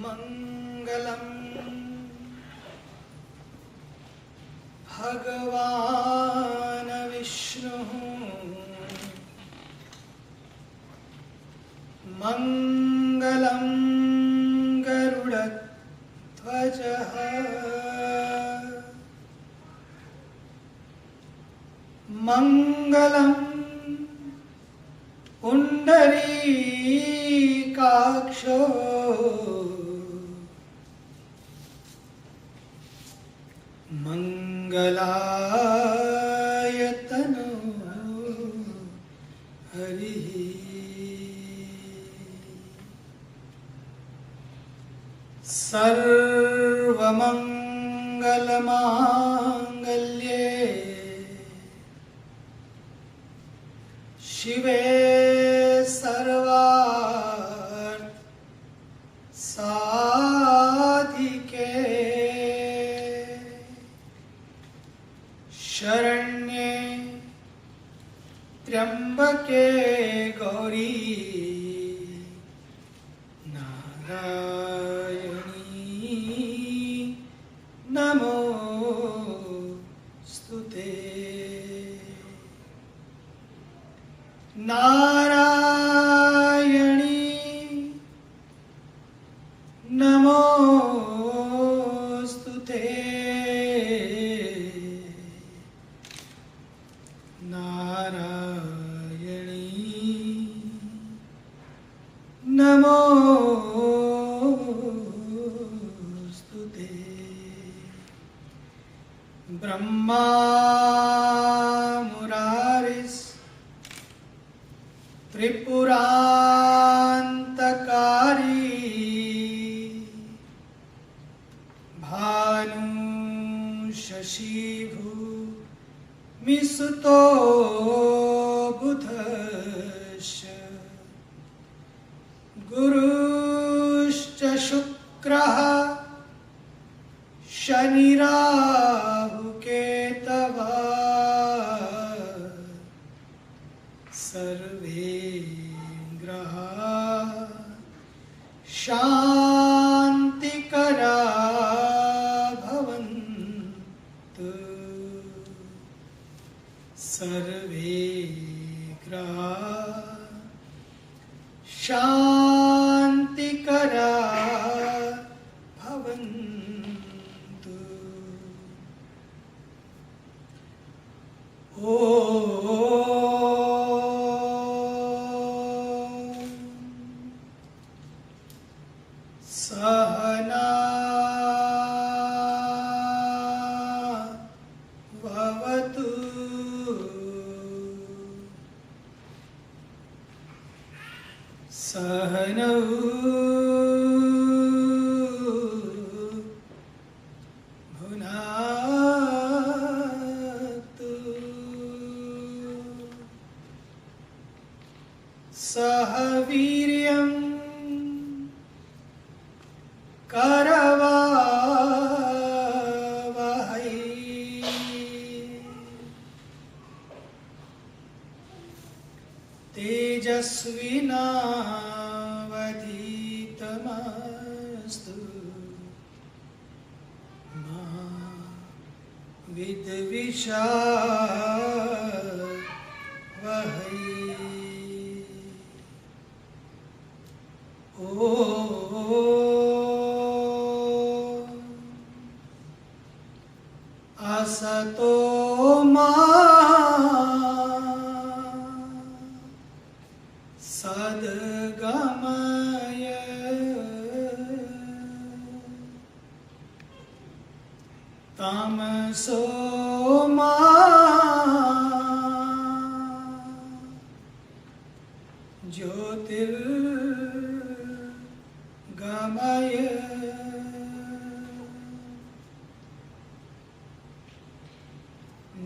मंगलम भगवान विष्णु मंगलम गरुड़ध्वजः मंगलम पुंडरीकाक्षो मंगलायतनो हरिः सर्वमंगलमांगल्ये शिवे सर्वार्थ साधिके शरण्ये त्र्यंबके गौरी नारायणी नमोस्तुते नारायणी नमोस्तुते नारायणी नमोस्तुते ब्रह्मा मुरारिस् त्रिपुरान्तकारी भानु शशिभूमिसुतो बुधश्च गुरुश्च शुक्रः शनिराहुकेतवः सर्वे ग्रहाः शान्तिकरा भवन्तु सर्वे ग्रहाः शान्तिकरा भवन्तु। सहना Sahanau bhunatu sahaviryam karavavahai tejasvinavadhitamastu ma vidvishavahai. Asato ma sadgamaya tamaso ma jyotirgamaya.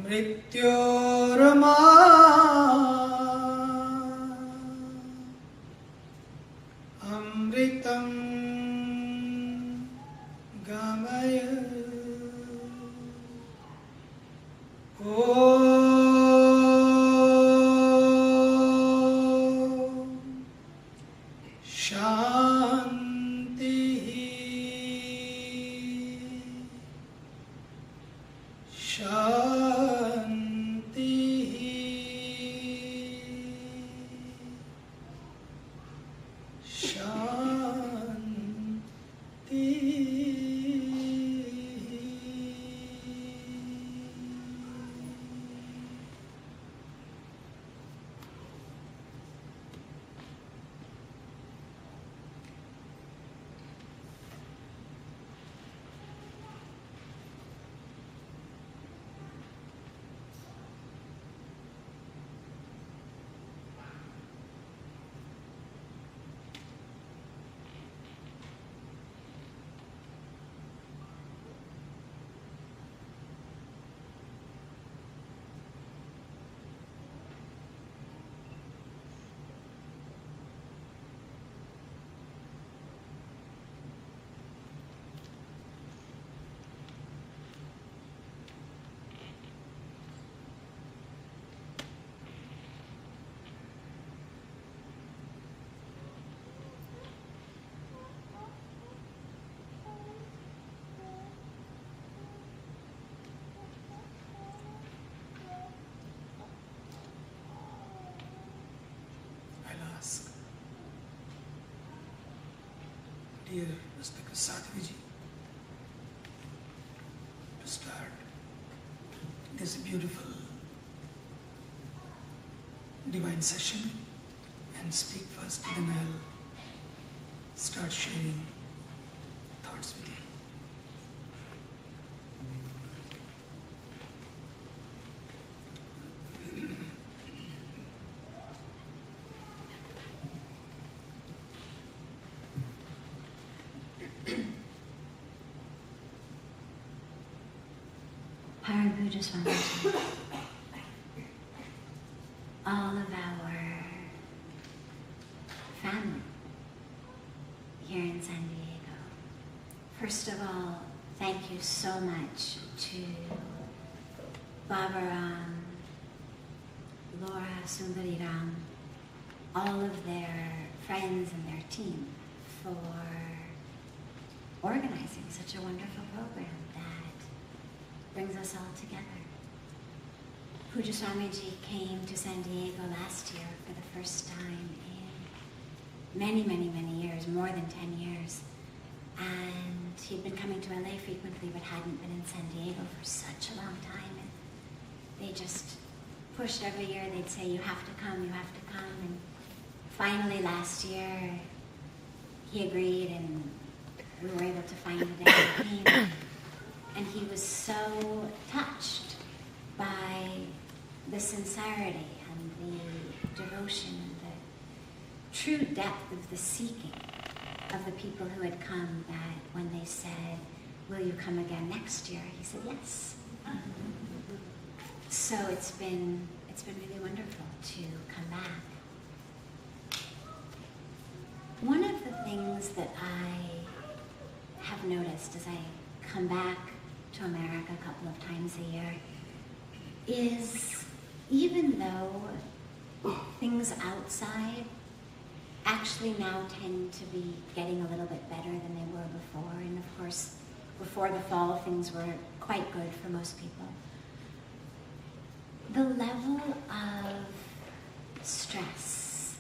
Mrityorma amritam gamaya. Om Shanti Shanti Dear Mr. Swamiji, to start this beautiful divine session and speak first, then I'll start sharing thoughts with you. Pujya Swamiji, all of our family here in San Diego. First of all, thank you so much to Babaram, Laura, Sundariram, all of their friends and their team for organizing such a wonderful program that brings us all together. Pujya Swamiji came to San Diego last year for the first time in many, many, many years, more than 10 years. And he'd been coming to LA frequently but hadn't been in San Diego for such a long time. And they just pushed every year. They'd say, you have to come, you have to come. And finally last year, he agreed and we were able to find a day that he came. And he was so touched by the sincerity and the devotion and the true depth of the seeking of the people who had come, that when they said, "Will you come again next year?" he said yes. So it's been really wonderful to come back. One of the things that I have noticed as I come back to America a couple of times a year is, even though things outside actually now tend to be getting a little bit better than they were before, and of course before the fall things were quite good for most people, the level of stress,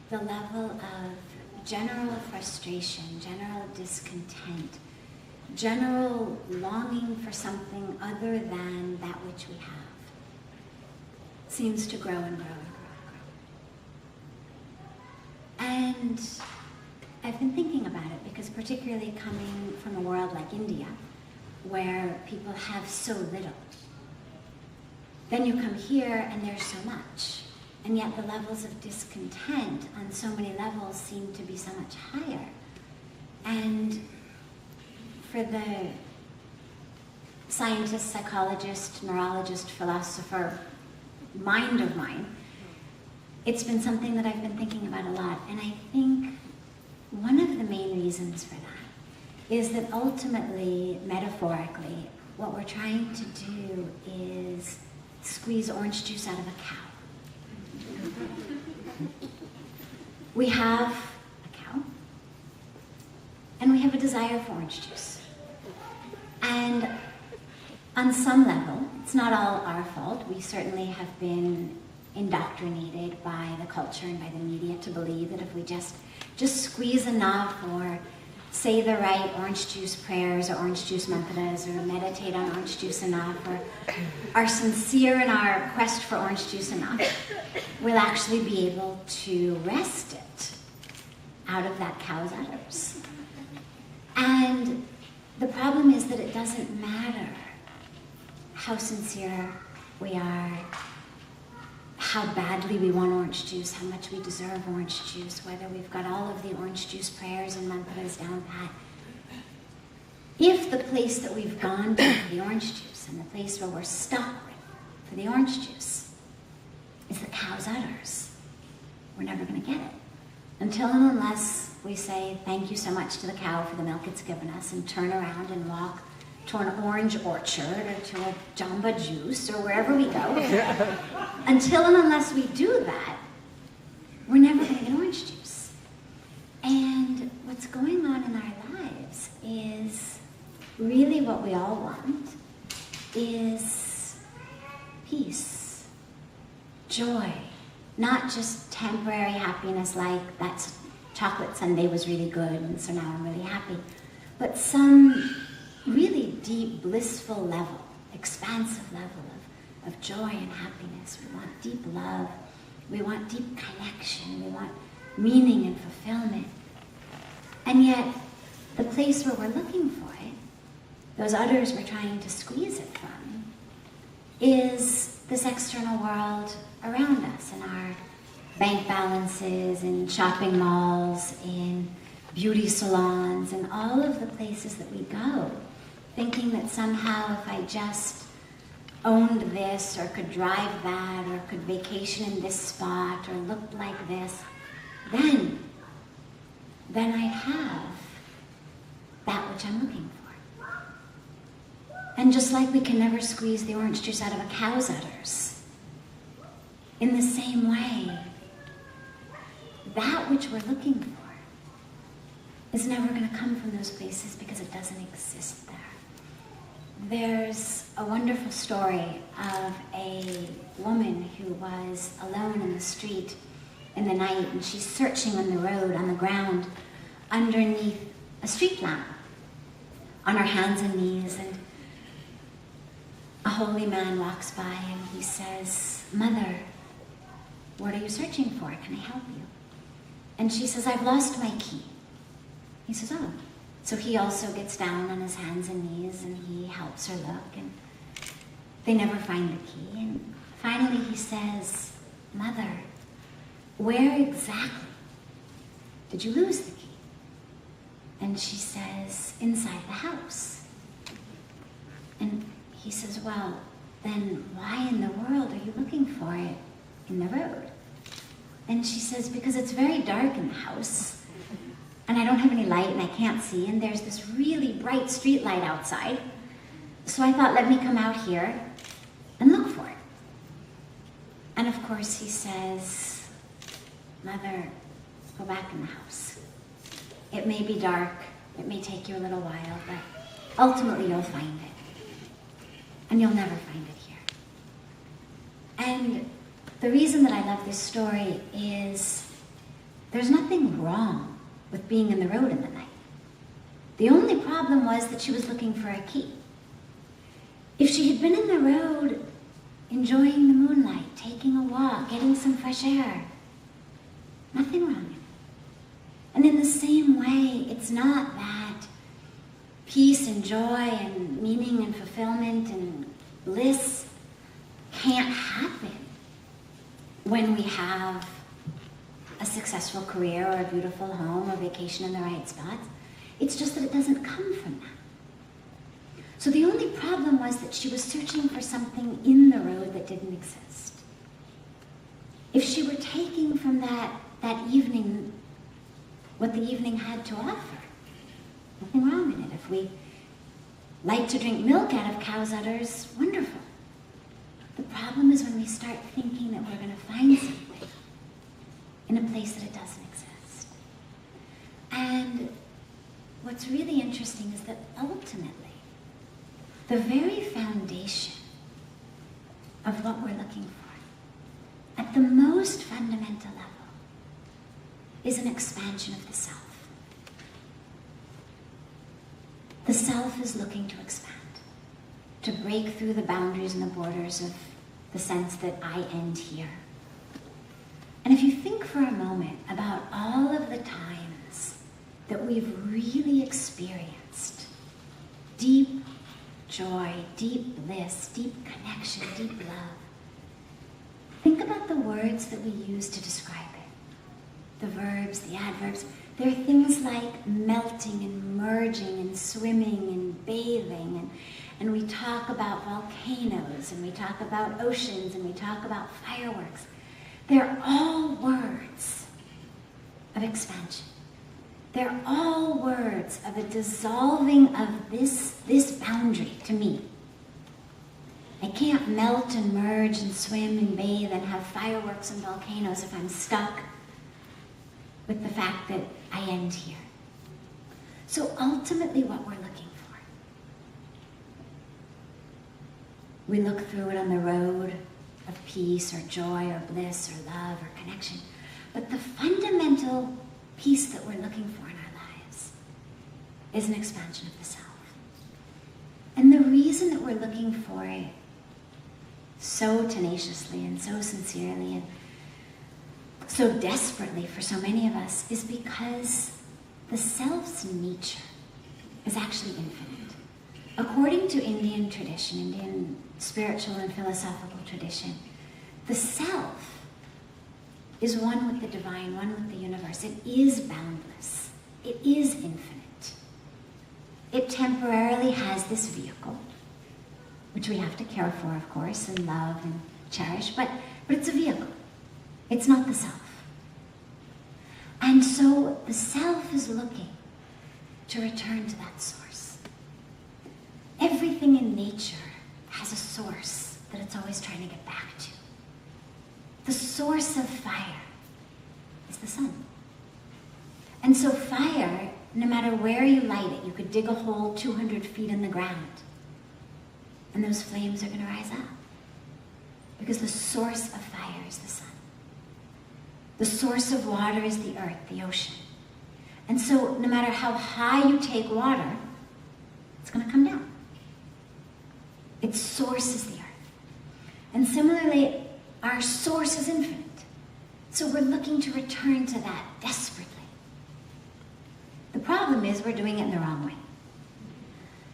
the level of general frustration, general discontent, general longing for something other than that which we have, seems to grow and grow and grow. And I've been thinking about it because, particularly coming from a world like India, where people have so little, then you come here and there's so much, and yet the levels of discontent on so many levels seem to be so much higher. And for the scientist, psychologist, neurologist, philosopher mind of mine, it's been something that I've been thinking about a lot. And I think one of the main reasons for that is that ultimately, metaphorically, what we're trying to do is squeeze orange juice out of a cow. We have a cow, and we have a desire for orange juice. And on some level, it's not all our fault. We certainly have been indoctrinated by the culture and by the media to believe that if we just squeeze enough, or say the right orange juice prayers or orange juice mantras, or meditate on orange juice enough, or are sincere in our quest for orange juice enough, we'll actually be able to wrest it out of that cow's udders. And the problem is that it doesn't matter how sincere we are, how badly we want orange juice, how much we deserve orange juice, whether we've got all of the orange juice prayers and mantras down pat. If the place that we've gone to for the orange juice, and the place where we're stuck with for the orange juice, is the cow's udders, we're never going to get it. Until and unless we say thank you so much to the cow for the milk it's given us, and turn around and walk to an orange orchard or to a jamba juice or wherever we go. Until and unless we do that, we're never going to get orange juice. And what's going on in our lives is really what we all want is peace, joy, not just temporary happiness like that chocolate sundae was really good and so now I'm really happy, but some really deep, blissful level, expansive level of joy and happiness. We want deep love. We want deep connection. We want meaning and fulfillment. And yet, the place where we're looking for it, those udders we're trying to squeeze it from, is this external world around us, in our bank balances, in shopping malls, in beauty salons, and all of the places that we go, thinking that somehow if I just owned this, or could drive that, or could vacation in this spot, or looked like this, then I have that which I'm looking for. And just like we can never squeeze the orange juice out of a cow's udders, in the same way, that which we're looking for is never going to come from those places because it doesn't exist there. There's a wonderful story of a woman who was alone in the street in the night, and she's searching on the road, on the ground, underneath a street lamp, on her hands and knees, and a holy man walks by and he says, "Mother, what are you searching for? Can I help you?" And she says, "I've lost my key." He says, "Oh." So he also gets down on his hands and knees and he helps her look, and they never find the key. And finally he says, "Mother, where exactly did you lose the key? And she says, inside the house. And he says, well, then why in the world are you looking for it in the road? And she says, because it's very dark in the house, and I don't have any light and I can't see, and there's this really bright street light outside. So I thought, let me come out here and look for it. And of course he says, Mother, go back in the house. It may be dark, it may take you a little while, but ultimately you'll find it. And you'll never find it here. And the reason that I love this story is there's nothing wrong with being in the road in the night. The only problem was that she was looking for a key. If she had been in the road, enjoying the moonlight, taking a walk, getting some fresh air, nothing wrong in it. And in the same way, it's not that peace and joy and meaning and fulfillment and bliss can't happen when we have a successful career or a beautiful home or vacation in the right spots. It's just that it doesn't come from that. So the only problem was that she was searching for something in the road that didn't exist. If she were taking from that evening what the evening had to offer, nothing wrong in it. If we like to drink milk out of cow's udders, wonderful. The problem is when we start thinking that we're going to find something in a place that it doesn't exist. And what's really interesting is that ultimately, the very foundation of what we're looking for, at the most fundamental level, is an expansion of the self. The self is looking to expand, to break through the boundaries and the borders of the sense that I end here. And if you think for a moment about all of the times that we've really experienced deep joy, deep bliss, deep connection, deep love, think about the words that we use to describe it. The verbs, the adverbs, they're things like melting and merging and swimming and bathing, and we talk about volcanoes, and we talk about oceans, and we talk about fireworks. They're all words of expansion. They're all words of a dissolving of this boundary to me. I can't melt and merge and swim and bathe and have fireworks and volcanoes if I'm stuck with the fact that I end here. So ultimately what we're looking for, we look through it on the road of peace or joy or bliss or love or connection. But the fundamental piece that we're looking for in our lives is an expansion of the self. And the reason that we're looking for it so tenaciously and so sincerely and so desperately for so many of us is because the self's nature is actually infinite. According to Indian tradition, Indian spiritual and philosophical tradition, the self is one with the divine, one with the universe. It is boundless. It is infinite. It temporarily has this vehicle, which we have to care for, of course, and love and cherish, but it's a vehicle. It's not the self. And so the self is looking to return to that source. Everything in nature has a source that it's always trying to get back to. The source of fire is the sun. And so fire, no matter where you light it, you could dig a hole 200 feet in the ground, and those flames are going to rise up. Because the source of fire is the sun. The source of water is the earth, the ocean. And so no matter how high you take water, it's going to come down. Its source is the earth. And similarly, our source is infinite. So we're looking to return to that desperately. The problem is we're doing it in the wrong way.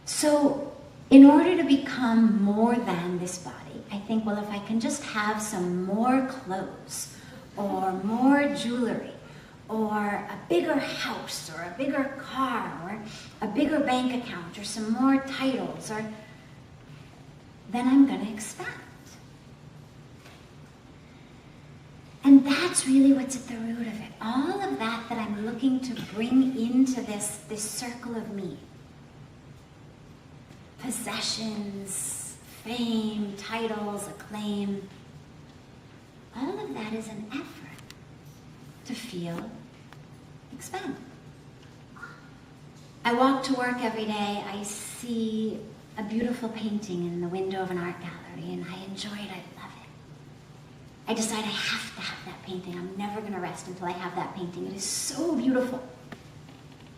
So in order to become more than this body, I think, well, if I can just have some more clothes, or more jewelry, or a bigger house, or a bigger car, or a bigger bank account, or some more titles, or then I'm going to expand. And that's really what's at the root of it. All of that I'm looking to bring into this circle of me. Possessions, fame, titles, acclaim. All of that is an effort to feel expanded. I walk to work every day. I see a beautiful painting in the window of an art gallery, and I enjoy it. I love it. I decide I have to have that painting. I'm never going to rest until I have that painting. It is so beautiful.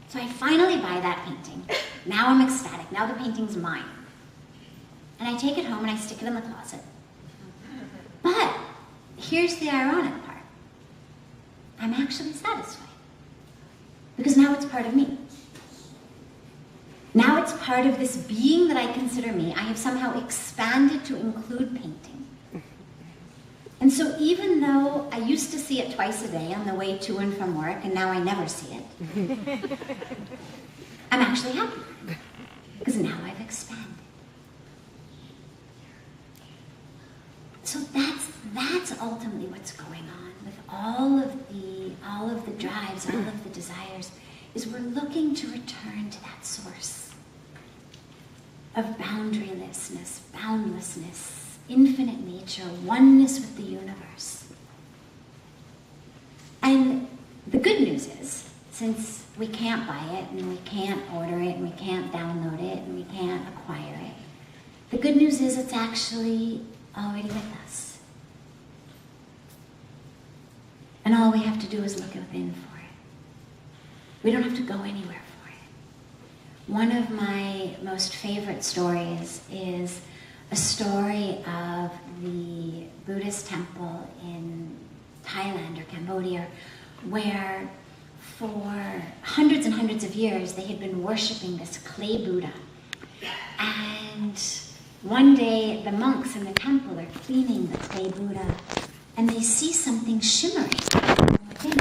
So I finally buy that painting. Now I'm ecstatic. Now the painting's mine. And I take it home and I stick it in the closet. But here's the ironic part. I'm actually satisfied. Because now it's part of me. Now it's part of this being that I consider me. I have somehow expanded to include painting. And so even though I used to see it twice a day on the way to and from work, and now I never see it, I'm actually happy. Because now I've expanded. So that's ultimately what's going on with all of the drives, all of the desires, is we're looking to return to that source of boundarylessness, boundlessness, infinite nature, oneness with the universe. And the good news is, since we can't buy it, and we can't order it, and we can't download it, and we can't acquire it, the good news is it's actually already with us. And all we have to do is look within for it. We don't have to go anywhere for it. One of my most favorite stories is a story of the Buddhist temple in Thailand or Cambodia, where for hundreds and hundreds of years they had been worshipping this clay Buddha. And one day the monks in the temple are cleaning the clay Buddha, and they see something shimmering within.